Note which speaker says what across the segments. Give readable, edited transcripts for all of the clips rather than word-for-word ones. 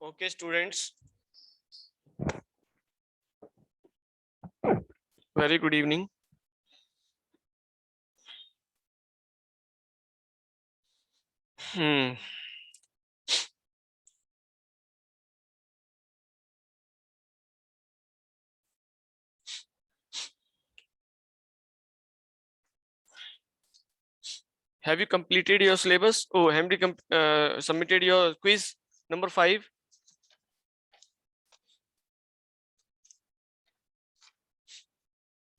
Speaker 1: Okay, students. Very good evening. Hmm. Have you completed your syllabus? Oh, have you submitted your quiz number 5?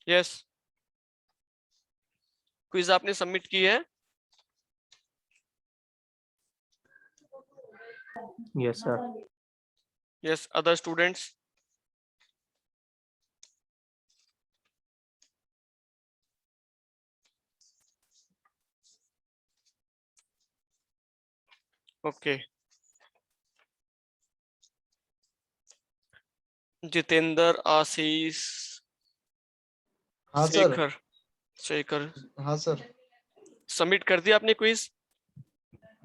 Speaker 1: Yes. Quiz आपने submit की है?
Speaker 2: Yes, sir.
Speaker 1: Yes, other students. Okay. Jitendra, आशीष,
Speaker 3: हाँ sir.
Speaker 1: Shekhar
Speaker 3: हाँ sir.
Speaker 1: Submit कर दिया आपने quiz?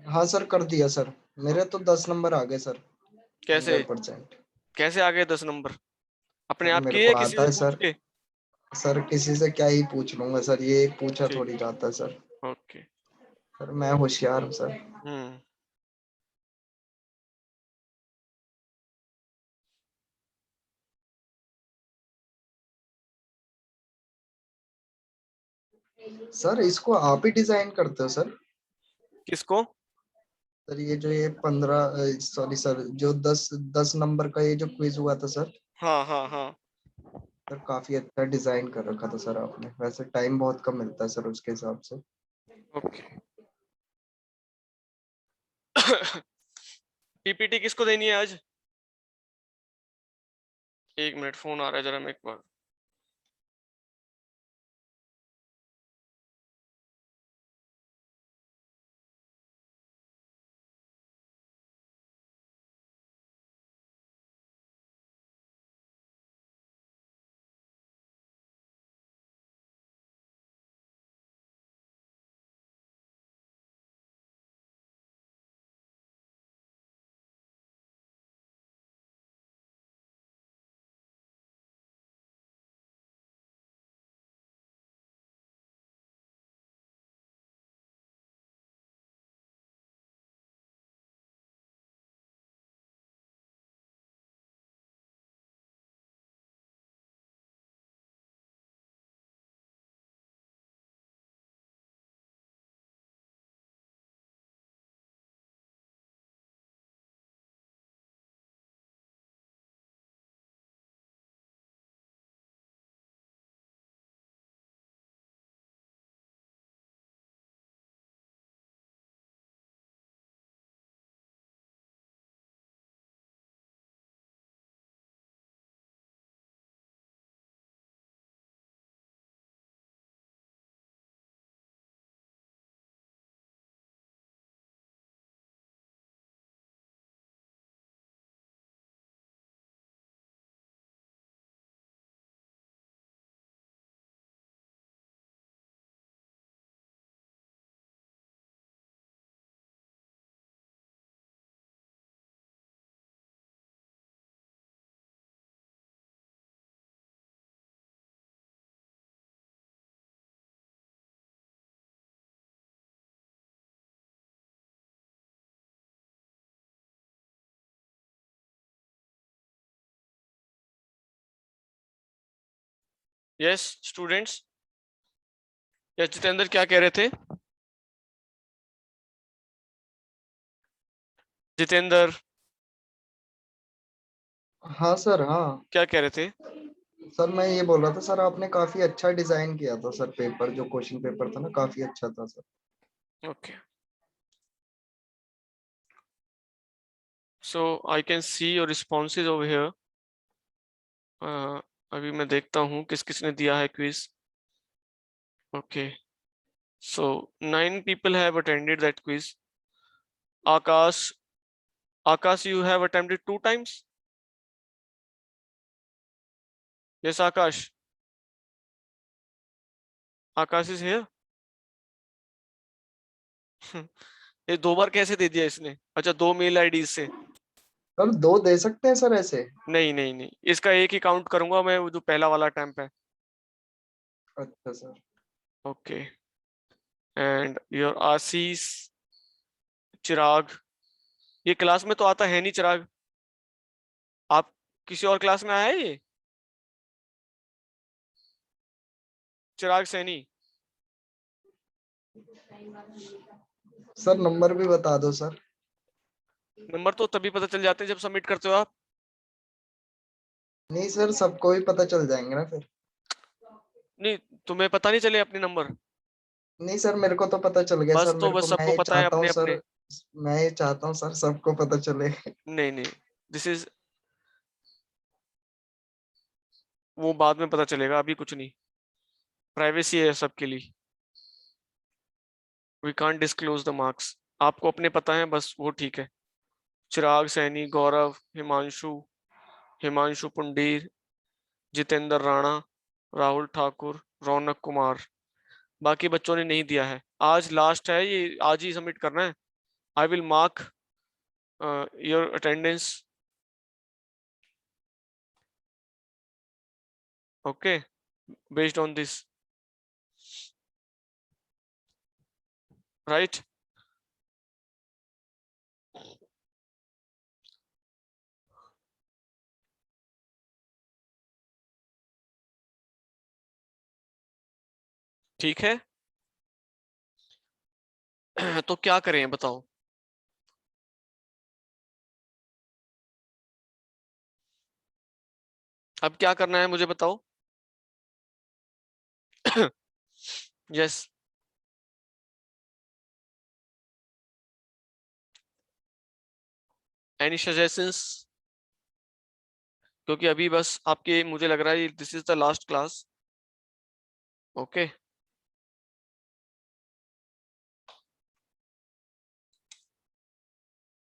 Speaker 3: हाँ sir, कर दिया सर। मेरे तो 10 नंबर आ गए सर।
Speaker 1: कैसे
Speaker 3: 100%।
Speaker 1: कैसे आ गए 10 नंबर? अपने
Speaker 3: सर
Speaker 1: आप
Speaker 3: मेरे
Speaker 1: किए
Speaker 3: को
Speaker 1: या किसी
Speaker 3: आता
Speaker 1: से
Speaker 3: है
Speaker 1: पूछ
Speaker 3: सर।
Speaker 1: के?
Speaker 3: सर किसी से क्या ही पूछ लूंगा सर, ये एक पूछा
Speaker 1: ठीक।
Speaker 3: थोड़ी जाता है सर।
Speaker 1: ओके।
Speaker 3: सर मैं होशियार हूँ सर।
Speaker 1: हम्म।
Speaker 3: सर इसको आप ही डिजाइन करते हो सर?
Speaker 1: किसको?
Speaker 3: सर ये 15, सॉरी सर, जो 10 नंबर का ये जो क्विज हुआ था सर।
Speaker 1: हाँ हाँ हाँ।
Speaker 3: सर काफी अच्छा डिजाइन कर रखा था सर आपने। वैसे टाइम बहुत कम मिलता है सर उसके हिसाब से।
Speaker 1: ओके। पीपीटी किसको देनी है आज? एक मिनट, फोन आ रहा है, जरा मैं एक बार। Yes students. यस जितेंद्र, क्या कह रहे थे? जितेंद्र,
Speaker 3: हाँ सर। हाँ
Speaker 1: क्या कह रहे थे?
Speaker 3: सर, मैं ये बोल रहा था सर, आपने काफी अच्छा डिजाइन किया था सर। पेपर, जो क्वेश्चन पेपर था ना, काफी अच्छा था sir.
Speaker 1: Okay, so I can see your responses over here. अभी मैं देखता हूँ किस किसने दिया है quiz. Okay, so 9 people have attended that quiz. Akash, Akash, you have attempted 2 times? Yes, Akash. Akash is here. ये 2 बार कैसे दे दिया इसने? अच्छा, 2 मेल आईडी से।
Speaker 3: सर दो दे सकते हैं सर ऐसे?
Speaker 1: नहीं नहीं नहीं, इसका एक ही काउंट करूंगा मैं, वो जो पहला वाला अटेम्प्ट है।
Speaker 3: अच्छा सर।
Speaker 1: ओके, एंड योर आशीष, चिराग, ये क्लास में तो आता है नहीं चिराग, आप किसी और क्लास में आया है ये चिराग सैनी?
Speaker 3: सर नंबर भी बता दो सर।
Speaker 1: नंबर तो तभी पता चल जाते हैं जब सबमिट करते हो आप।
Speaker 3: नहीं सर, सबको ही पता चल जाएंगे ना फिर।
Speaker 1: नहीं, तुम्हें पता नहीं चले अपने नंबर?
Speaker 3: नहीं सर, मेरे को तो पता चल गया
Speaker 1: बस
Speaker 3: सर,
Speaker 1: तो
Speaker 3: मेरे को,
Speaker 1: बस
Speaker 3: मैं
Speaker 1: सबको
Speaker 3: ये
Speaker 1: पता है
Speaker 3: चाहता हूँ
Speaker 1: अपने
Speaker 3: सर।
Speaker 1: अपने।
Speaker 3: मैं ये चाहता हूँ सर सबको पता चले।
Speaker 1: नहीं नहीं, दिस इज, वो बाद में पता चलेगा, अभी कुछ नहीं, प्राइवेसी है सबके लिए, we can't disclose the marks. आपको अपने पता है बस, वो ठीक है। चिराग सैनी, गौरव, हिमांशु, हिमांशु पुंडीर, जितेंद्र राणा, राहुल ठाकुर, रौनक कुमार। बाकी बच्चों ने नहीं दिया है। आज लास्ट है ये, आज ही सबमिट करना है। I will mark your attendance. Okay, based on this, right? ठीक है। तो क्या करें बताओ? अब क्या करना है मुझे बताओ। Yes, any suggestions? क्योंकि अभी बस आपके, मुझे लग रहा है this is the last class. Okay,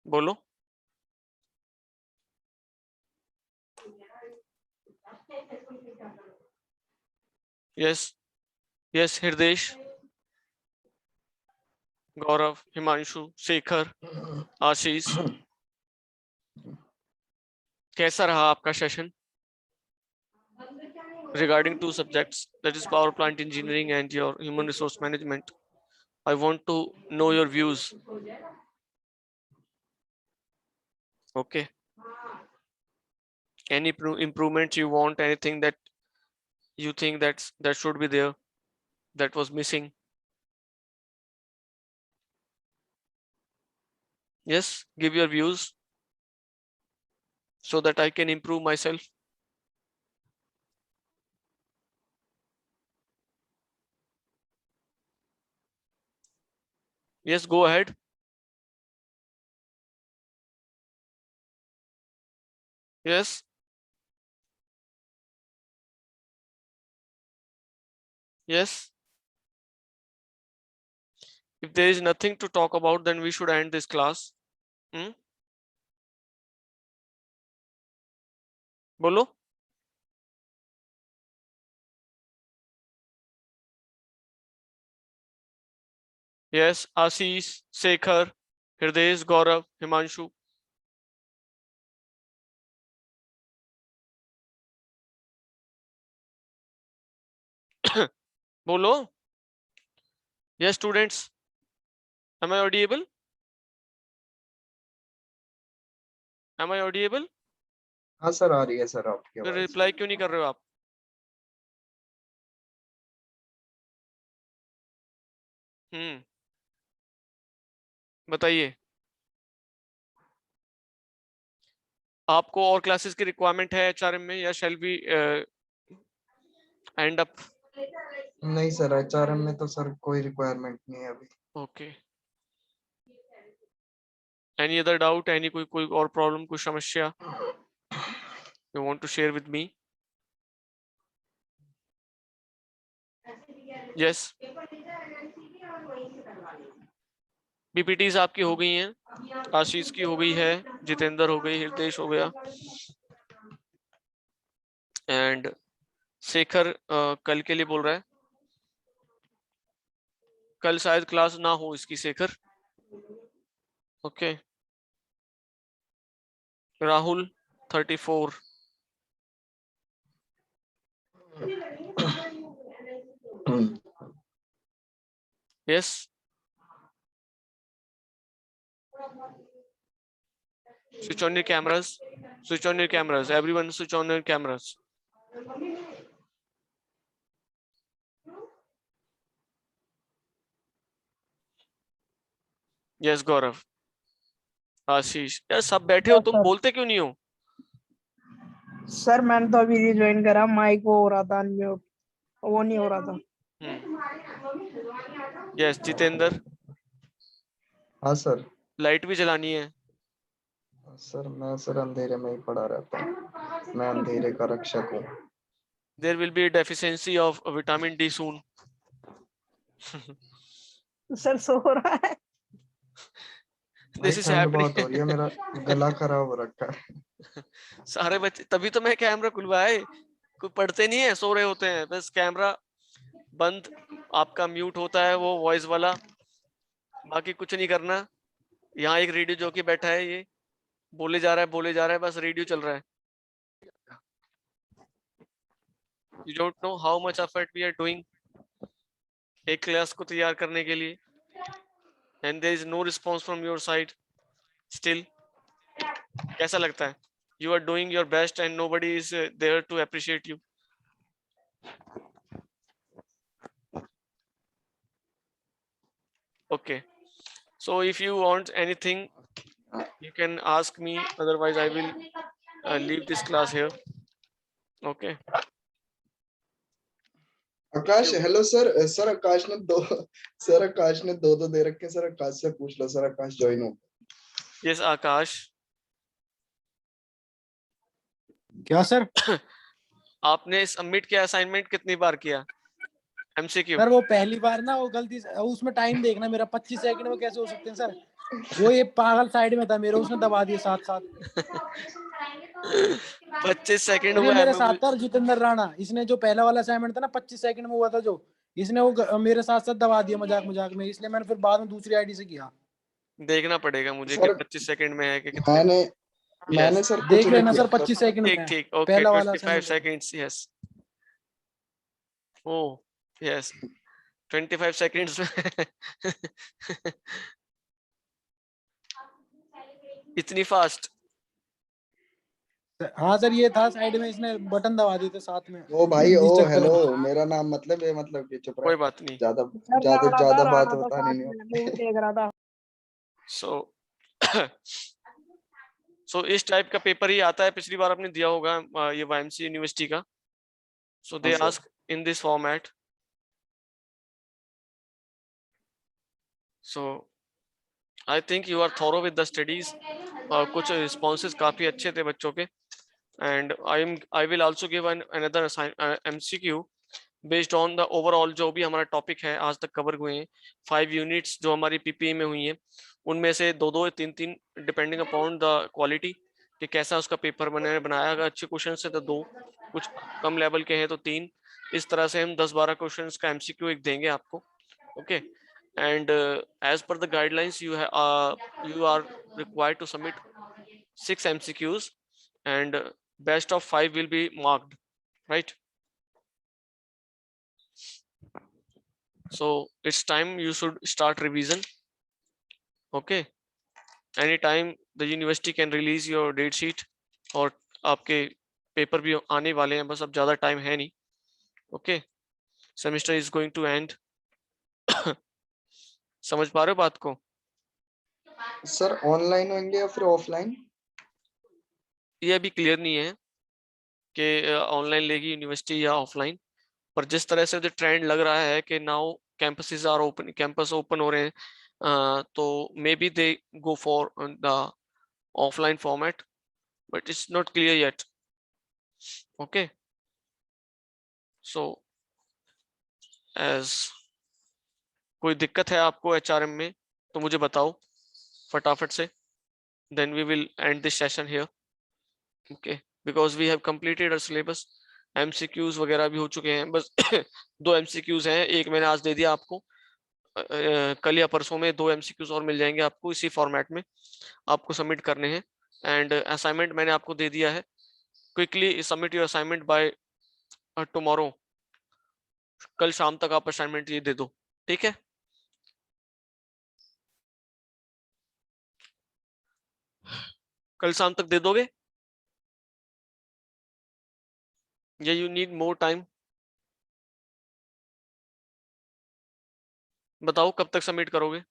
Speaker 1: बोलो। यस, यस हृदेश, गौरव, हिमांशु, शेखर, आशीष, कैसा रहा आपका session regarding two subjects, that is power plant engineering and your human resource management? I want to know your views. Okay, any improvements you want, anything that you think that should be there, that was missing? Yes, give your views so that I can improve myself. Yes, go ahead. Yes, yes. If there is nothing to talk about, then we should end this class. Hmm? बोलो। Yes, आशीष, शेखर, हृदय, गौरव, हिमांशु। बोलो। Yes, students. Am I audible? Am I audible?
Speaker 3: हाँ sir, आ रही है sir आपकी
Speaker 1: फिर
Speaker 3: आवाज।
Speaker 1: Reply क्यों नहीं कर रहे हो आप? हम्म, बताइए। आपको और क्लासेस की रिक्वायरमेंट है एचआरएम में, या शैल बी एंड अप?
Speaker 3: नहीं सर, एचआरएम में तो सर कोई रिक्वायरमेंट नहीं है अभी।
Speaker 1: Okay, any other doubt, any कोई कोई और प्रॉब्लम, कोई समस्या you want to share with me? Yes, PPTs आपकी हो गई हैं, आशीष की हो गई है, जितेंद्र हो गई, हृदय हो गया, एंड शेखर कल के लिए बोल रहा है। कल शायद क्लास ना हो इसकी, Shekhar. Okay, Rahul 34. Yes. Switch on your cameras. Switch on your cameras. Everyone switch on your cameras. Yes, Gaurav. आशीष, यार सब बैठे हो, तुम
Speaker 2: सर
Speaker 1: बोलते क्यों नहीं हो?
Speaker 2: सर मैंने तो अभी रिज्वाइन करा, माइक वो हो रहा था अनम्यूट, वो नहीं हो रहा था।
Speaker 1: यस जितेंद्र,
Speaker 3: हाँ सर।
Speaker 1: लाइट भी जलानी है।
Speaker 3: सर मैं सर अंधेरे में ही पड़ा रहता हूँ, मैं अंधेरे का रक्षक हूँ।
Speaker 1: There will be a deficiency of vitamin D soon.
Speaker 2: Sir so रहा है।
Speaker 3: भाई
Speaker 1: This is
Speaker 3: ठंड
Speaker 1: happening.
Speaker 3: बहुत हो रही है, मेरा गला खराब हो रखा है।
Speaker 1: सारे बच्चे, तभी तो मैं कैमरा खुलवाए, कोई पढ़ते नहीं है, सो रहे होते हैं, बस कैमरा बंद, आपका म्यूट होता है वो वॉइस वाला, बाकी कुछ नहीं करना। यहाँ एक रेडियो जॉकी बैठा है, ये बोले जा रहा है बोले जा रहा है, बस रेडियो चल रहा है। You don't know how much effort we are doing एक क्लास को तैयार करने के लिए, and there is no response from your side still. कैसा लगता है? You are doing your best and nobody is there to appreciate you. Okay, so if you want anything you can ask me, otherwise I will leave this class here. Okay.
Speaker 3: Aakash, hello sir. Sir Aakash ने दो दे रखे। Sir Aakash से पूछ लो, sir Aakash join हो।
Speaker 1: Yes Aakash.
Speaker 4: क्या sir?
Speaker 1: आपने सबमिट किया असाइनमेंट कितनी बार किया? एमसीक्यू
Speaker 4: सर वो पहली बार ना, वो गलती से उसमें टाइम देखना मेरा 25 सेकंड में कैसे हो सकते हैं सर? वो ये पागल साइड में था मेरे, उसने दबा दिया साथ साथ।
Speaker 1: 25 सेकंड
Speaker 4: और ये
Speaker 1: हुआ है
Speaker 4: मेरे साथ था जितेंद्र राणा, इसने जो पहला वाला असाइनमेंट था ना 25 सेकंड में हुआ था जो, इसने वो मेरे साथ साथ दबा दिया मजाक मजाक में, इसलिए मैंने फिर बाद में दूसरी आईडी से किया।
Speaker 1: देखना पड़ेगा मुझे कि
Speaker 3: सर
Speaker 1: 25 सेकंड में है कि कितने।
Speaker 3: मैंने सर कुछ
Speaker 4: देख
Speaker 3: नहीं
Speaker 4: लेना
Speaker 3: किया
Speaker 4: सर 25 सेकंड में
Speaker 1: ठीक
Speaker 4: है,
Speaker 1: ठीक, ओके
Speaker 4: पहला वाला
Speaker 1: 25
Speaker 4: असाइनमेंट।
Speaker 1: सेकंड्स, यस ओ यस 25 सेकंड्स इतनी फास्ट?
Speaker 4: हाँ सर ये था साइड में, इसने बटन दबा दिए थे साथ में।
Speaker 3: ओ भाई, ओ
Speaker 4: इस चक्कर
Speaker 3: हेलो,
Speaker 4: में।
Speaker 3: मेरा नाम मतलब ये मतलब कि चुप
Speaker 1: कोई
Speaker 3: रहा।
Speaker 1: बात नहीं।
Speaker 3: ज्यादा
Speaker 2: सर
Speaker 3: ज्यादा
Speaker 2: राणा था,
Speaker 3: ज्यादा बात
Speaker 2: राणा था
Speaker 3: बतानी
Speaker 2: साथ
Speaker 3: नहीं
Speaker 2: में, मूवी देख रहा था।
Speaker 1: सो इस टाइप का पेपर ही आता है, पिछली बार आपने दिया होगा ये वाईएमसी यूनिवर्सिटी का। सो दे
Speaker 3: हाँ,
Speaker 1: ask in this format. So I think you are thorough with the studies, और कुछ रिस्पॉन्सेज काफी अच्छे थे बच्चों के। And I will also give another MCQ based on the overall जो भी हमारा टॉपिक है आज तक कवर हुए हैं, 5 यूनिट्स जो हमारी पीपीई में हुई हैं, उनमें से दो दो तीन तीन डिपेंडिंग अपॉन द क्वालिटी कि कैसा उसका पेपर बनाया। अगर अच्छे क्वेश्चन है तो 2, कुछ कम लेवल के हैं तो 3, इस तरह से हम 10-12 क्वेश्चन का एमसीक्यू एक देंगे आपको। Okay, and as per the guidelines you are required to submit 6 MCQs and best of 5 will be marked, right? So it's time you should start revision. Okay, anytime the university can release your date sheet, और आपके paper भी आने वाले हैं, बस अब ज्यादा time है नहीं। Okay, semester is going to end. समझ पा रहे हो बात को?
Speaker 3: सर ऑनलाइन होंगे या फिर ऑफलाइन?
Speaker 1: ये अभी क्लियर नहीं है कि ऑनलाइन लेगी यूनिवर्सिटी या ऑफलाइन, पर जिस तरह से जो ट्रेंड लग रहा है कि now campuses are open, campus open हो रहे हैं, तो maybe they go for the offline format, but it's not clear yet. Okay, so as कोई दिक्कत है आपको एचआरएम में तो मुझे बताओ फटाफट से, then we will end this session here. Okay, because we have completed our syllabus. MCQs वगैरह भी हो चुके हैं, बस 2 एमसीक्यूज हैं, एक मैंने आज दे दिया आपको, कल या परसों में 2 एमसीक्यूज और मिल जाएंगे आपको इसी फॉर्मेट में, आपको सबमिट करने हैं एंड असाइनमेंट मैंने आपको दे दिया है. Quickly submit your assignment by tomorrow. कल शाम तक आप असाइनमेंट ये दे दो, ठीक है? कल शाम तक दे दोगे या यू नीड मोर टाइम? बताओ कब तक सबमिट करोगे?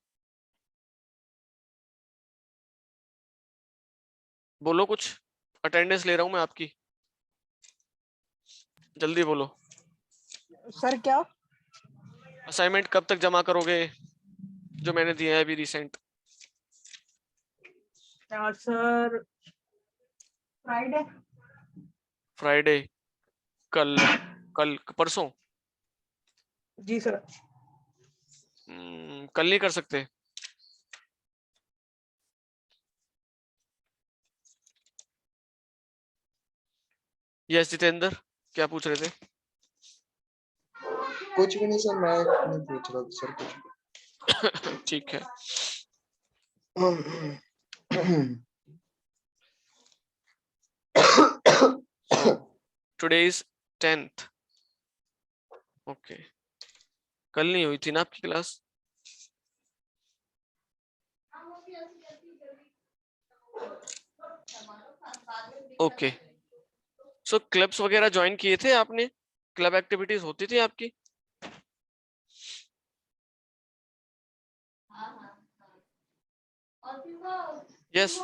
Speaker 1: बोलो कुछ, अटेंडेंस ले रहा हूं मैं आपकी, जल्दी बोलो.
Speaker 2: सर क्या?
Speaker 1: असाइनमेंट कब तक जमा करोगे जो मैंने दिया है अभी रिसेंट?
Speaker 2: Sir Friday.
Speaker 1: फ्राइडे? कल? कल परसों?
Speaker 2: जी सर.
Speaker 1: कल नहीं कर सकते? यस जितेंद्र, क्या पूछ रहे थे?
Speaker 3: कुछ भी नहीं सर, मैं नहीं पूछ रहा था सर कुछ.
Speaker 1: ठीक है. So today is 10th. Okay. कल नहीं हुई थी ना आपकी क्लास? ओके. सो क्लब्स वगैरह ज्वाइन किए थे आपने? क्लब एक्टिविटीज होती थी आपकी? यस.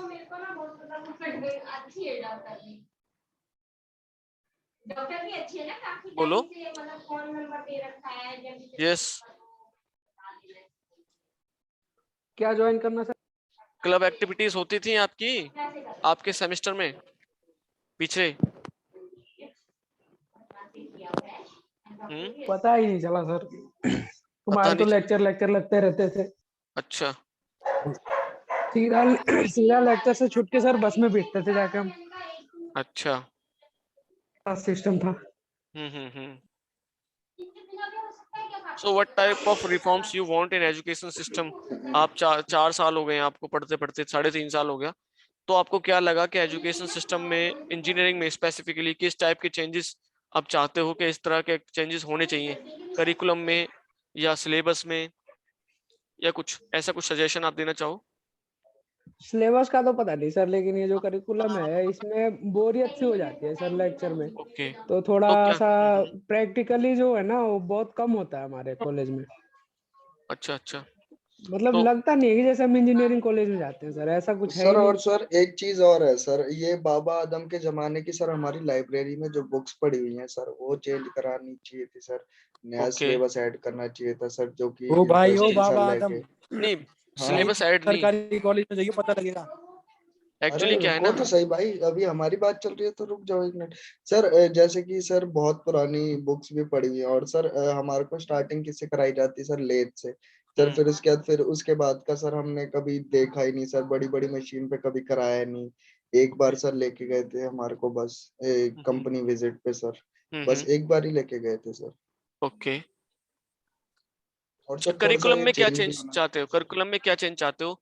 Speaker 5: डॉक्टर भी अच्छी है ना, काफी
Speaker 1: बोलो.
Speaker 5: टाइम से मतलब फोन नंबर दे रखा है जब
Speaker 1: यस.
Speaker 4: क्या ज्वाइन करना सर?
Speaker 1: क्लब एक्टिविटीज होती थी आपकी आपके सेमेस्टर में पीछे?
Speaker 4: पता ही नहीं चला सर,
Speaker 1: पता
Speaker 4: तुम्हारे तो
Speaker 1: नहीं.
Speaker 4: लेक्चर लगते रहते थे.
Speaker 1: अच्छा.
Speaker 4: सीधा सीधा लेक्चर से छुट के सर बस में बैठते थे जाके हम.
Speaker 1: अच्छा.
Speaker 4: सिस्टम था.
Speaker 1: हम्म. So what type of reforms you want in education system? आप 4 साल हो गए हैं आपको पढ़ते पढ़ते, 3.5 साल हो गया. तो आपको क्या लगा कि एजुकेशन सिस्टम में, इंजीनियरिंग में स्पेसिफिकली, किस टाइप के चेंजेस आप चाहते हो कि इस तरह के चेंजेस होने चाहिए करिकुलम में या सिलेबस में, या कुछ ऐसा कुछ सजेशन आप देना चाहो?
Speaker 4: सिलेबस का तो पता नहीं सर, लेकिन ये जो करिकुलम है इसमें बोरियत सी हो जाती है सर लेक्चर में.
Speaker 1: ओके.
Speaker 4: तो थोड़ा
Speaker 1: तो क्या?
Speaker 4: सा प्रैक्टिकली जो है ना वो बहुत कम होता है हमारे कॉलेज में.
Speaker 1: अच्छा अच्छा.
Speaker 4: मतलब
Speaker 1: तो
Speaker 4: लगता नहीं है कि जैसे हम इंजीनियरिंग कॉलेज में जाते हैं सर, ऐसा कुछ है ही
Speaker 3: सर
Speaker 4: नहीं.
Speaker 3: और सर एक चीज और है सर, ये बाबा आदम के जमाने की सर हमारी लाइब्रेरी में जो बुक्स पड़ी हुई हैं सर वो चेंज करानी चाहिए थी सर. नया
Speaker 1: ओके.
Speaker 3: सिलेबस ऐड करना चाहिए था सर, जो कि
Speaker 4: ओ भाई, ओ
Speaker 3: इंटरेस्टिंग सा
Speaker 4: बाबा
Speaker 3: लगे.
Speaker 4: आदम,
Speaker 1: नहीं,
Speaker 3: हाँ.
Speaker 1: सिलेबस ऐड नहीं.
Speaker 4: सरकारी कॉलेज में जाइए पता लगेगा.
Speaker 3: अरे
Speaker 1: एक्चुअली क्या है
Speaker 3: रुको
Speaker 1: ना,
Speaker 3: तो सही भाई, अभी हमारी बात चल रही है तो रुक जाओ एक मिनट. सर जैसे कि सर बहुत पुरानी बुक्स भी पड़ी हुई हैं, और सर हमारे को स्टार्टिंग किससे कराई जाती है सर? लेथ से. सर फिर उसके बाद का सर हमने कभी देखा ही नहीं सर, बड़ी बड़ी मशीन पे कभी कराया नहीं. एक बार सर लेके गए थे हमारे को बस कंपनी विजिट पे सर, बस एक बार ही लेके गए थे सर.
Speaker 1: ओके.
Speaker 3: और सर थोड़ा सा
Speaker 1: करिकुलम
Speaker 3: ये
Speaker 1: में क्या
Speaker 3: चेंज भी
Speaker 1: चेंज
Speaker 3: होना.
Speaker 1: चाहते हो? करिकुलम में क्या चेंज चाहते हो?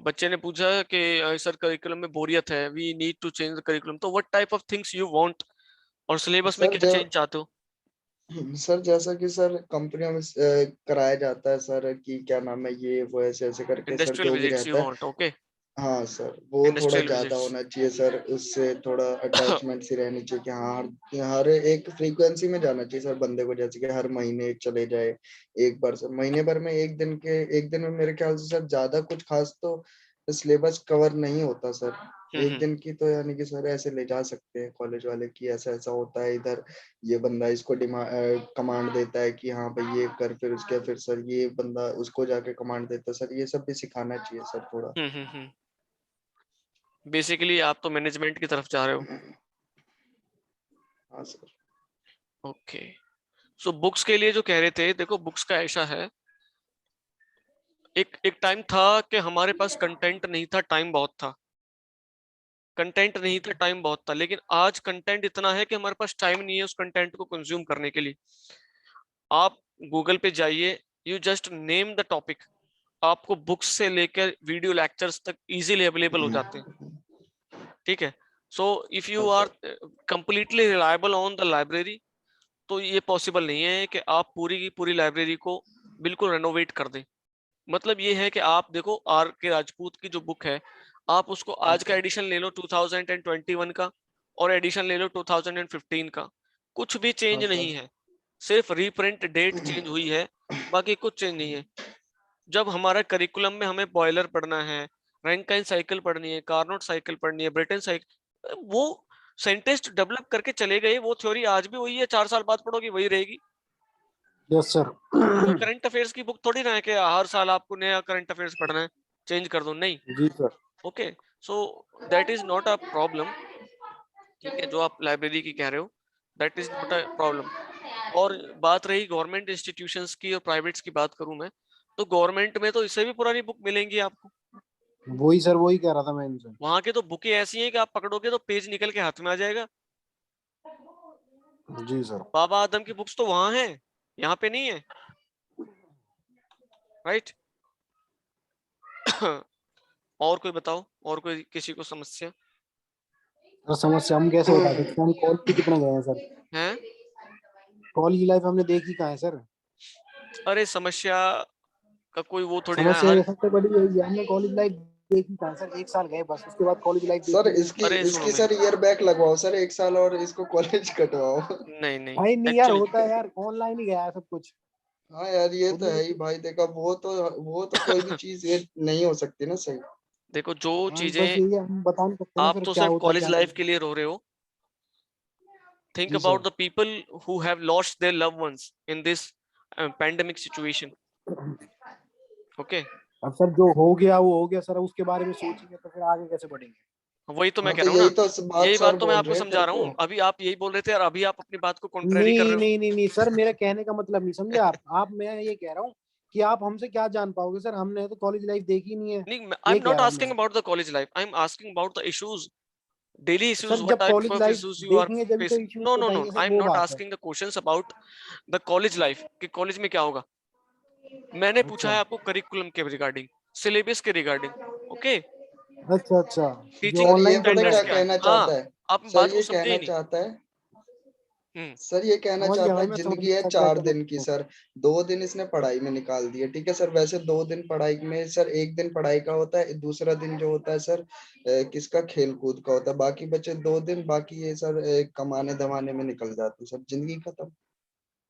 Speaker 1: बच्चे ने पूछा कि सर करिकुलम में बोरियत है, we need to change the curriculum. तो what type of things you want, और सिलेबस में
Speaker 3: सर
Speaker 1: क्या चेंज चाहते हो?
Speaker 3: सर जैसा कि सर कंपनियों में कराया जाता है सर कि क्या नाम है, ये वो ऐसे ऐसे करके सर
Speaker 1: इंडस्ट्रियल
Speaker 3: जो भी
Speaker 1: विजिट्स यू
Speaker 3: रहता है.
Speaker 1: वांट? ओके.
Speaker 3: हाँ सर वो थोड़ा
Speaker 1: इंडस्ट्रियल
Speaker 3: ज्यादा
Speaker 1: विजिट्स.
Speaker 3: होना चाहिए सर, उससे थोड़ा अटैचमेंट सी रहनी चाहिए कि हाँ हर एक फ्रीक्वेंसी में जाना चाहिए सर बंदे को, जैसे कि हर महीने चले जाए एक बार सर. महीने भर में एक दिन में मेरे ख्याल से सर ज्यादा कुछ खास तो सिलेबस कवर नहीं होता सर. एक दिन की तो यानी कि सर ऐसे ले जा सकते हैं कॉलेज वाले कि ऐसा ऐसा होता है इधर, ये बंदा इसको कमांड देता है कि हाँ भाई ये कर, फिर उसके फिर सर ये बंदा उसको जाके कमांड देता है सर. ये सब भी सिखाना चाहिए सर थोड़ा.
Speaker 1: बेसिकली आप तो मैनेजमेंट की तरफ जा रहे हो.
Speaker 3: हाँ सर.
Speaker 1: ओके. सो बुक्स के लिए जो कह रहे थे, देखो बुक्स का ऐसा है, एक टाइम था कि हमारे पास कंटेंट नहीं था, टाइम बहुत था. कंटेंट नहीं था, टाइम बहुत था. लेकिन आज कंटेंट इतना है कि हमारे पास टाइम नहीं है उस कंटेंट को कंज्यूम करने के लिए. आप गूगल पे जाइए, you just name the topic, आपको बुक्स से लेकर वीडियो लेक्चर्स तक इजीली अवेलेबल हो जाते हैं. ठीक है। So if you are completely reliable on the library, तो ये पॉसिबल नहीं है कि आप पूरी की पूरी लाइब्रेरी को बिल्कुल रेनोवेट कर दें। मतलब ये है कि आप देखो आर के राजपूत की जो बुक है, आप उसको आज का एडिशन ले लो 2021 का, और एडिशन ले लो 2015 का, कुछ भी चेंज
Speaker 3: हाँ,
Speaker 1: नहीं
Speaker 3: सर।
Speaker 1: है, सिर्फ रीप्रिंट डेट चेंज हुई है, बाकी कुछ चेंज नहीं है। जब हमारा करिकुलम में हमें बॉयलर पढ़ना है, रैंकाइन साइकिल पढ़नी है, कार्नोट साइकिल पढ़नी है, ब्रिटेन साइकिल, वो साइंटिस्ट डेवलप करके चले गए, वो थ्योरी आज भी वही है, 4 साल बाद पढ़ोगे वही रहेगी।
Speaker 4: Yes sir.
Speaker 1: कोई करंट अफेयर्स की बुक थोड़ी ना है कि हर साल आपको नया करंट अफेयर्स पढ़ना है, चेंज कर दो, नहीं।
Speaker 4: जी sir.
Speaker 1: Okay, so that is not a problem. ठीक है, जो आप लाइब्रेरी की कह रहे हो, that is not a problem. और बात रही गवर्नमेंट इंस्टीट्यूशंस की और प्राइवेट्स की बात करूं मैं, तो गवर्नमेंट में तो इससे भी पुरानी बुक मिलेंगी आपको।
Speaker 4: वही सर, वही कह रहा था मैं इनसे।
Speaker 1: वहां के तो बुकें ऐसी हैं कि आप पकड़ोगे तो पेज निकल के हाथ में आ जाएगा।
Speaker 4: जी सर।
Speaker 1: बाबा आदम की बुक्स तो वहां है, यहाँ पे नहीं है, राइट। और कोई बताओ, और कोई किसी को समस्या
Speaker 4: सर समस्या हम कैसे बता सकते हैं, हम कॉलेज भी कितने गए हैं सर,
Speaker 1: है?
Speaker 4: कॉलेज लाइफ हमने देखी कहाँ है सर।
Speaker 1: अरे समस्या का कोई वो थोड़ी ना है,
Speaker 4: समस्या
Speaker 1: हर।
Speaker 4: ये सबसे बड़ी यही है, हमने कॉलेज लाइफ देखी कहाँ है सर, 1 साल गए बस, उसके बाद कॉलेज लाइफ
Speaker 3: सर
Speaker 4: देखी नहीं।
Speaker 3: इसकी
Speaker 1: अरे सुनो
Speaker 3: इसकी
Speaker 1: मेरी
Speaker 3: सर ईयर बैक लगवाओ सर 1 साल, और इसको कॉलेज कटवाओ।
Speaker 1: नहीं नहीं,
Speaker 4: भाई नहीं यार,
Speaker 1: एक्चुअली
Speaker 4: होता है यार, ऑनलाइन ही गया है सब कुछ।
Speaker 3: हाँ यार, ये तो है ही
Speaker 4: हम-
Speaker 3: भाई। देखा, वो तो कोई भी चीज ये नहीं हो सकती ना सही।
Speaker 1: देखो जो
Speaker 4: हाँ बस
Speaker 1: चीजें
Speaker 4: यही है, हम बता नहीं सकते ना
Speaker 1: आप
Speaker 4: फिर
Speaker 1: तो
Speaker 4: क्या
Speaker 1: सिर्फ
Speaker 4: होता है
Speaker 1: कॉलेज
Speaker 4: क्या
Speaker 1: लाइफ
Speaker 4: नहीं।
Speaker 1: के लिए रो रहे हो, थिंक
Speaker 4: जी sir.
Speaker 1: About the people who have lost their loved ones in this pandemic situation. Okay,
Speaker 4: अब सर जो हो गया वो हो गया सर, उसके बारे में सोचेंगे तो फिर आगे कैसे बढ़ेंगे।
Speaker 1: वही तो मैं
Speaker 3: हाँ,
Speaker 1: कह
Speaker 3: तो
Speaker 1: रहा हूँ
Speaker 3: यही
Speaker 1: ना,
Speaker 3: तो बात
Speaker 1: यही
Speaker 3: सर
Speaker 1: बात तो मैं
Speaker 3: बोल
Speaker 1: आपको
Speaker 3: रहे हैं तेरे
Speaker 1: समझा रहा
Speaker 3: को।
Speaker 1: हूँ। अभी आप यही बोल रहे थे और अभी आप अपनी बात को कॉन्ट्रेरी कर
Speaker 4: नहीं
Speaker 1: रहे हो।
Speaker 4: नहीं नहीं नहीं सर, मेरा कहने का मतलब नहीं समझे आप मैं ये कह रहा हूँ कि आप हमसे क्या जान पाओगे सर, हमने तो कॉलेज लाइफ देखी नहीं है,
Speaker 1: नहीं, आई
Speaker 4: ये
Speaker 1: एम
Speaker 4: कह
Speaker 1: नॉट
Speaker 4: रहा हूँ
Speaker 1: आस्किंग
Speaker 4: मैं।
Speaker 1: About the college life, I am asking about the issues, daily issues,
Speaker 4: sir
Speaker 1: what
Speaker 4: जब
Speaker 1: type
Speaker 4: college
Speaker 1: of
Speaker 4: life
Speaker 1: issues you are
Speaker 4: देखेंगे जब तो
Speaker 1: facing.
Speaker 4: Issues
Speaker 1: No no no,
Speaker 4: बताएंगे सर,
Speaker 1: I am
Speaker 4: वो
Speaker 1: not
Speaker 4: बात है।
Speaker 1: asking the questions about the college life कि college में क्या होगा। मैंने पूछा
Speaker 4: अच्छा
Speaker 1: है आपको करिकुलम के रिगार्डिंग, सिलेबस के रिगार्डिंग। ओके,
Speaker 4: अच्छा अच्छा, जो
Speaker 1: टीचिंग
Speaker 3: सर ये
Speaker 4: ऑनलाइन
Speaker 3: पता
Speaker 1: स्टैंडर्ड्स
Speaker 3: क्या
Speaker 4: पढ़ेगा।
Speaker 1: क्या है।
Speaker 3: कहना
Speaker 1: हाँ,
Speaker 3: चाहता है?
Speaker 1: आप
Speaker 3: सर
Speaker 1: बात को
Speaker 3: ये
Speaker 1: समझे ही
Speaker 3: कहना
Speaker 1: नहीं।
Speaker 3: चाहता है
Speaker 1: हम्म।
Speaker 3: सर ये कहना
Speaker 4: समझ गया
Speaker 3: चाहता
Speaker 4: भाई,
Speaker 3: है
Speaker 4: मैं समझ
Speaker 3: जिंदगी है
Speaker 4: गया सर क्या
Speaker 3: 4
Speaker 4: कहना
Speaker 3: दिन की
Speaker 4: चाहते
Speaker 3: सर। 2 दिन इसने पढ़ाई में निकाल दिए, ठीक है सर। वैसे 2 दिन पढ़ाई में सर, एक दिन पढ़ाई का होता है, दूसरा दिन जो होता है सर किसका, खेल कूद का होता है। बाकी बचे 2 दिन, बाकी ये सर कमाने धमाने में निकल जाती है सर, जिंदगी खत्म।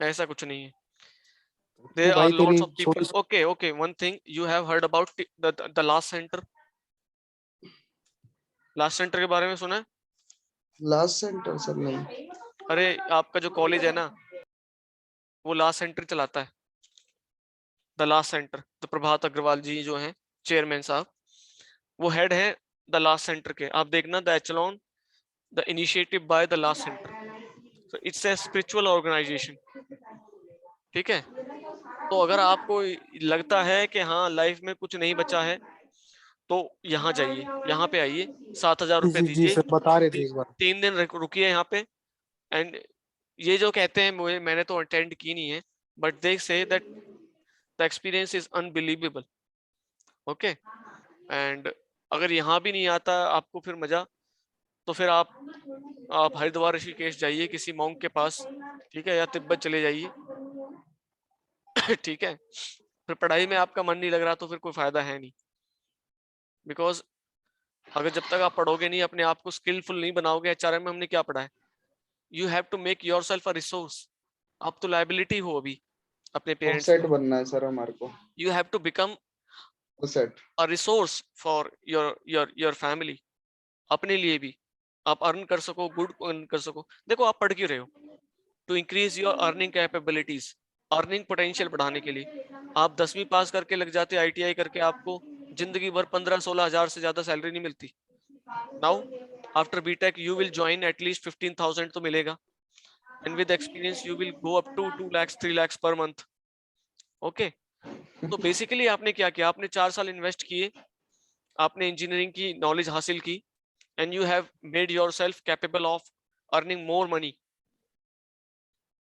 Speaker 1: ऐसा कुछ नहीं है,
Speaker 4: हो। तू
Speaker 1: there are
Speaker 4: भाई
Speaker 1: lots
Speaker 4: तेरी
Speaker 1: of people.
Speaker 4: छोटी।
Speaker 1: Okay okay, one thing you have heard about the last center, last centre के बारे में सुना है?
Speaker 3: लास्ट सेंटर सर नहीं।
Speaker 1: अरे आपका जो कॉलेज है ना, वो लास्ट सेंटर चलाता है, द लास्ट सेंटर। तो प्रभात अग्रवाल जी जो हैं चेयरमैन साहब, वो हेड है द लास्ट सेंटर के। आप देखना, the Echelon, the initiative by the last centre, so it's a spiritual organisation. ठीक है, तो अगर आपको लगता है कि हाँ लाइफ में कुछ नहीं बचा है, तो यहाँ जाइए, यहाँ पे आइए, 7,000 रुपये
Speaker 4: जी जी
Speaker 1: दीजिए,
Speaker 4: सर, बता रहे थे एक बार।
Speaker 1: 3 दिन रुकिए यहाँ पे। एंड ये जो कहते हैं, मुझे, मैंने तो अटेंड की नहीं है, but they say that the experience is unbelievable. Okay, and अगर यहाँ भी नहीं आता आपको फिर मजा, तो फिर आप हरिद्वार ऋषिकेश जाइए किसी मॉन्क के पास, ठीक है, या तिब्बत चले जाइए। ठीक है, फिर पढ़ाई में आपका मन नहीं लग रहा तो फिर कोई फायदा है नहीं, बिकॉज अगर जब तक आप पढ़ोगे नहीं, अपने आप को स्किलफुल नहीं बनाओगे, एचआरएम में हमने क्या पढ़ा है, you have to make yourself a resource. आप तो लाइबिलिटी हो अभी अपने पेरेंट्स
Speaker 3: सेट
Speaker 1: की,
Speaker 3: बनना है सर हमारे को।
Speaker 1: You have to become
Speaker 3: set.
Speaker 1: A resource for your family, अपने लिए भी आप अर्न कर सको, गुड अर्न कर सको। देखो आप पढ़ क्यों रहे हो, to increase your earning capabilities, earning potential बढ़ाने के लिए। आप 10वीं पास करके लग जाते आईटीआई करके, आपको जिंदगी भर 15-16 हजार से ज्यादा सैलरी नहीं मिलती। Now after BTech you will join at least 15,000 तो मिलेगा, and with experience you will go up to 2 lakhs 3 lakhs पर मंथ। ओके, तो बेसिकली आपने क्या किया, आपने 4 साल इन्वेस्ट किए, आपने इंजीनियरिंग की नॉलेज हासिल की, and you have made yourself capable of earning more money.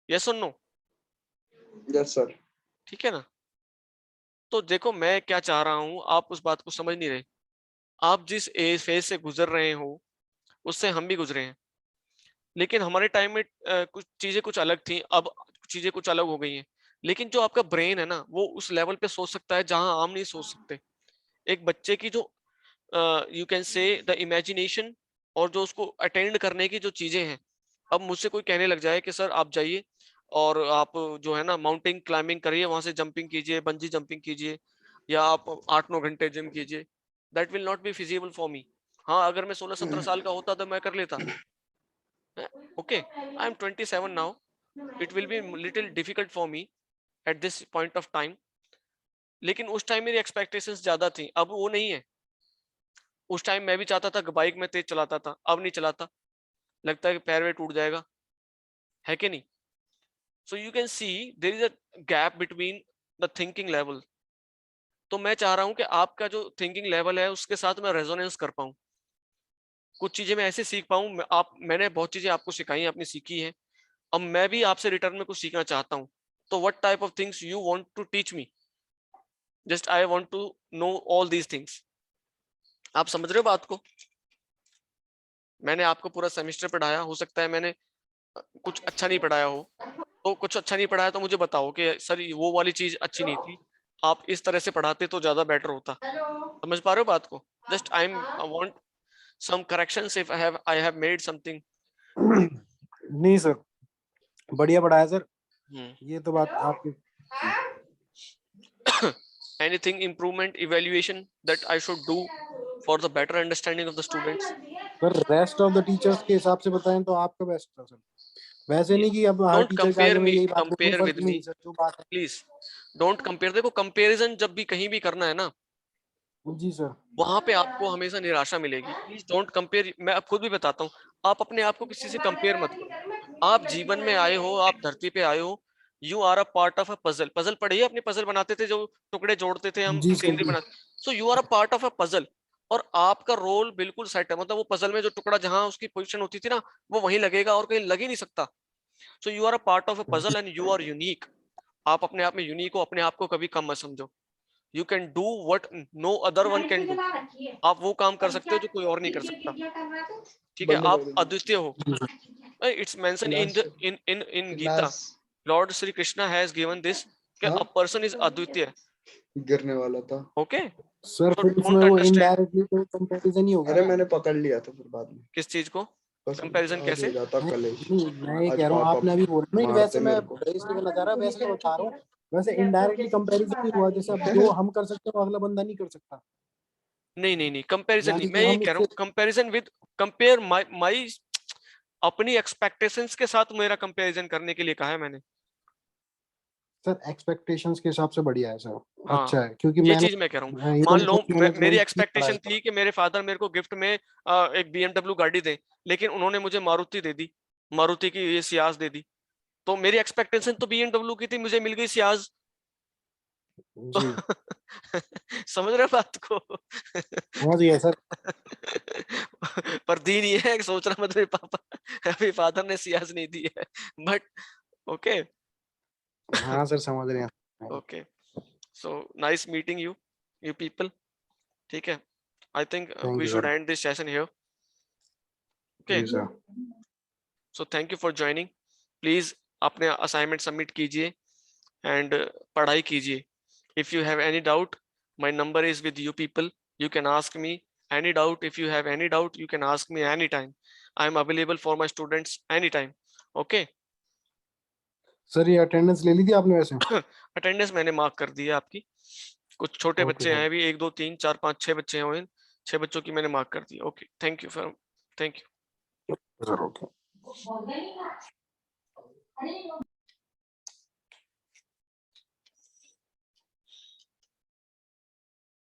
Speaker 1: Yes और नो?
Speaker 3: Yes sir.
Speaker 1: ठीक है ना? तो देखो मैं क्या चाह रहा हूं, आप उस बात को समझ नहीं रहे। आप जिस एज फेज से गुजर रहे हो, उससे हम भी गुजरे हैं, लेकिन हमारे टाइम में कुछ चीजें कुछ अलग थी, अब चीजें कुछ अलग हो गई हैं। लेकिन जो आपका ब्रेन है ना, वो उस लेवल पे सोच सकता है जहां आम नहीं सोच सकते। एक बच्चे की जो you can say the imagination और जो उसको अटेंड करने की जो चीजें हैं, अब मुझसे कोई कहने लग जाए कि सर आप जाइए और आप जो है ना माउंटेन क्लाइंबिंग करिए, वहां से जंपिंग कीजिए, बंजी जंपिंग कीजिए, या आप 8-9 घंटे जिम कीजिए, that will not be feasible for me. हाँ, अगर मैं 16-17 साल का होता तो मैं कर लेता। Okay, I am 27 now, it will be little difficult for me at this point of time. लेकिन उस टाइम मेरी एक्सपेक्टेशंस ज्यादा थी, अब वो नहीं है। उस टाइम मैं भी चाहता था कि बाइक में तेज चलाता था, अब नहीं चलाता, लगता है कि पैर में टूट जाएगा, है कि नहीं? So you can see there is a gap between the thinking level. तो मैं चाह रहा हूं कि आपका जो थिंकिंग लेवल है उसके साथ मैं रेजोनेंस कर पाऊं, कुछ चीजें मैं ऐसे सीख पाऊं। मैंने बहुत चीजें आपको सिखाई, आपने सीखी है, अब मैं भी आपसे रिटर्न में कुछ सीखना चाहता हूं। तो what type of things you want to teach me? Just I want to know all these things. आप समझ रहे हो बात को? मैंने आपको पूरा सेमेस्टर पढ़ाया, हो सकता है मैंने कुछ अच्छा नहीं पढ़ाया हो, तो कुछ अच्छा नहीं पढ़ाया तो मुझे बताओ कि सर वो वाली चीज अच्छी नहीं थी, आप इस तरह से पढ़ाते तो ज्यादा बेटर होता। समझ पा रहे हो बात को? Just I want some corrections if I have made something.
Speaker 4: नहीं सर, बढ़िया पढ़ाया सर, ये तो बात आपकी।
Speaker 1: Anything improvement evaluation that I should do for the better understanding of the students?
Speaker 4: Sir rest of the teachers के हिसाब से बताएं तो आपका बेस्ट है सर, वैसे नहीं कि अब हर
Speaker 1: Don't
Speaker 4: टीचर के आगे
Speaker 1: compare
Speaker 4: मैं
Speaker 1: me,
Speaker 4: यही बात करूं,
Speaker 1: compare
Speaker 4: बट
Speaker 1: with
Speaker 4: नहीं
Speaker 1: me,
Speaker 4: सर जो बात है।
Speaker 1: please. Don't compare. देखो, कंपैरिजन जब भी कहीं भी करना है ना,
Speaker 4: जी सर।
Speaker 1: वहां पे आपको हमेशा निराशा मिलेगी। Please don't compare. मैं अब खुद भी बताता हूँ, आप अपने आप को किसी से कंपेयर मत करो। आप जीवन में आए हो, आप धरती पे आए हो, you are a part of a puzzle. Puzzle पढ़िए, अपने पजल बनाते थे, जो टुकड़े जोड़ते थे हम,
Speaker 4: जी सर
Speaker 1: सीनरी
Speaker 4: जी।
Speaker 1: बनाते। So you are a part of a puzzle, और आपका रोल बिल्कुल सेट है। मतलब वो पजल में जो टुकड़ा जहां उसकी पोजीशन होती थी ना, वो वहीं लगेगा और कहीं लग ही नहीं सकता। So you are a part of a puzzle and you are unique. आप अपने आप में यूनिक हो, अपने आप को कभी कम मत समझो। You can do what no other one can do. आप वो काम कर सकते हो जो कोई और नहीं कर सकता। ठीक है,
Speaker 3: बल्ले
Speaker 1: आप
Speaker 3: बल्ले
Speaker 1: अद्वितीय हो। It's mention in the
Speaker 3: class
Speaker 1: in Gita,
Speaker 3: class
Speaker 1: Lord Shri Krishna has given this, कि
Speaker 3: हाँ
Speaker 1: अ पर्सन इज अद्वितीय।
Speaker 3: गिरने वाला था।
Speaker 1: ओके,
Speaker 4: सर
Speaker 1: सो
Speaker 4: फिर इसमें
Speaker 1: डोंट
Speaker 4: वो
Speaker 1: अंडरस्टैंड।
Speaker 4: इनडायरेक्टली तो कंपैरिजन ही हो गया
Speaker 3: अरे
Speaker 4: ना।
Speaker 3: मैंने पकड़ लिया था फिर बाद में,
Speaker 1: किस चीज को?
Speaker 3: बस
Speaker 1: कंपैरिजन
Speaker 3: आज हो
Speaker 1: कैसे?
Speaker 3: जाता कलेश।
Speaker 4: नहीं, मैं ये
Speaker 3: आज
Speaker 4: कह रहा हूँ,
Speaker 3: पापा
Speaker 4: आपने अभी बोला नहीं,
Speaker 3: मारते
Speaker 4: वैसे मैं
Speaker 3: मेरे को।
Speaker 4: बेइज्जती नहीं करना चाह रहा, वैसे मैं बता रहा हूँ, वैसे इनडायरेक्टली कंपैरिजन ही हुआ, जैसे अब जो हम कर सकते हैं वो अगला बंदा नहीं कर सकता।
Speaker 1: नहीं नहीं नहीं, कंपैरिजन नहीं,
Speaker 4: यानी
Speaker 1: मैं
Speaker 4: कि
Speaker 1: ये
Speaker 4: हम
Speaker 1: कह रहा
Speaker 4: उससे
Speaker 1: हूँ कंपैरिजन विद, कंपेयर माई अपनी एक्सपेक्टेशंस के साथ मेरा कंपैरिजन करने के लिए कहा है मैंने।
Speaker 4: सर एक्सपेक्टेशंस के हिसाब से बढ़िया है सर, अच्छा
Speaker 1: हाँ,
Speaker 4: है, क्योंकि
Speaker 1: ये
Speaker 4: मैंने
Speaker 1: चीज मैं कह रहा हूँ। मान
Speaker 4: इवन
Speaker 1: लो
Speaker 4: खुद
Speaker 1: मेरी
Speaker 4: मैनेजमेंट की पढ़ाई
Speaker 1: एक्सपेक्टेशन
Speaker 4: है।
Speaker 1: थी कि मेरे फादर मेरे को गिफ्ट में एक BMW गाड़ी दे, लेकिन उन्होंने मुझे मारुति दे दी, मारुति की ये सियाज दे दी। तो मेरी एक्सपेक्टेशन तो BMW की थी, मुझे मिल गई सियाज। तो
Speaker 4: जी
Speaker 1: समझ रहे हो बात को?
Speaker 4: समझ गया सर।
Speaker 1: पर दीन ये है कि सोच रहा मतलब पापा अभी फादर ने सियाज नहीं दी है, बट ओके।
Speaker 4: हाँ सर समझ रहे हैं।
Speaker 1: Okay, so nice meeting you, you people. ठीक है, I think
Speaker 4: thank
Speaker 1: we
Speaker 4: you
Speaker 1: should
Speaker 4: sir.
Speaker 1: And this session here. Okay,
Speaker 4: जी sir.
Speaker 1: So thank you for joining. Please अपने असाइनमेंट सबमिट कीजिए and पढ़ाई कीजिए। If you have any doubt, my number is with you people, you can ask me any doubt. If you have any doubt, you can ask me anytime. I am available for my students anytime. Okay.
Speaker 4: Sir ये attendance ले ली थी आपने वैसे?
Speaker 1: Attendance मैंने mark कर दी है आपकी। कुछ छोटे
Speaker 4: ओके
Speaker 1: बच्चे
Speaker 4: सर।
Speaker 1: हैं भी, 1 2 3 4 5 6 बच्चे हैं, 6 बच्चों की मैंने मार्क कर दी। Okay, thank you for, thank you.
Speaker 4: Sir okay.